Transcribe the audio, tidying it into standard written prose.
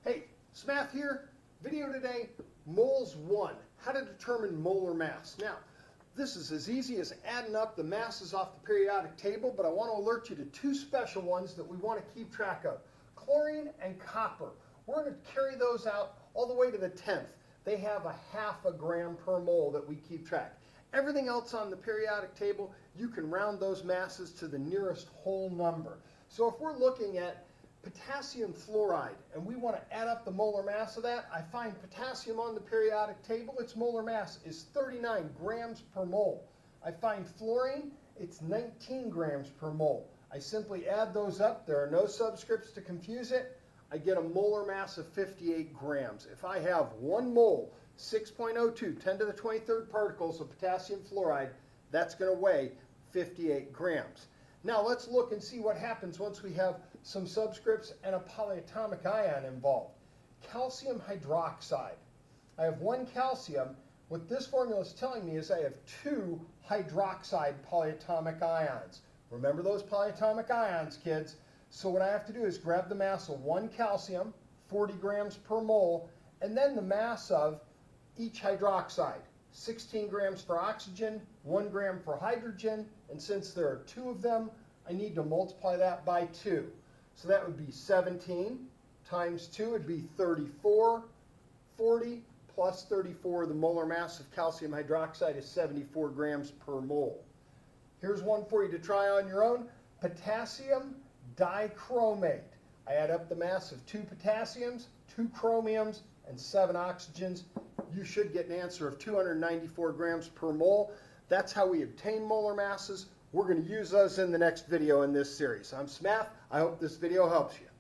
Hey, Smath here. Video today, moles 1, how to determine molar mass. Now, this is as easy as adding up the masses off the periodic table, but I want to alert you to two special ones that we want to keep track of. Chlorine and copper. We're going to carry those out all the way to the 10th. They have a half a gram per mole that we keep track. Everything else on the periodic table, you can round those masses to the nearest whole number. So if we're looking at potassium fluoride, and we want to add up the molar mass of that, I find potassium on the periodic table, its molar mass is 39 grams per mole. I find fluorine, it's 19 grams per mole. I simply add those up, there are no subscripts to confuse it, I get a molar mass of 58 grams. If I have 1 mole, 6.02, 10 to the 23rd particles of potassium fluoride, that's going to weigh 58 grams. Now let's look and see what happens once we have some subscripts and a polyatomic ion involved. Calcium hydroxide. I have 1 calcium. What this formula is telling me is I have 2 hydroxide polyatomic ions. Remember those polyatomic ions, kids. So what I have to do is grab the mass of 1 calcium, 40 grams per mole, and then the mass of each hydroxide. 16 grams for oxygen, 1 gram for hydrogen, and since there are 2 of them, I need to multiply that by 2. So that would be 17 times 2 would be 34. 40 plus 34, the molar mass of calcium hydroxide is 74 grams per mole. Here's one for you to try on your own. Potassium dichromate. I add up the mass of 2 potassiums, 2 chromiums, and 7 oxygens. You should get an answer of 294 grams per mole. That's how we obtain molar masses. We're going to use those in the next video in this series. I'm Smath. I hope this video helps you.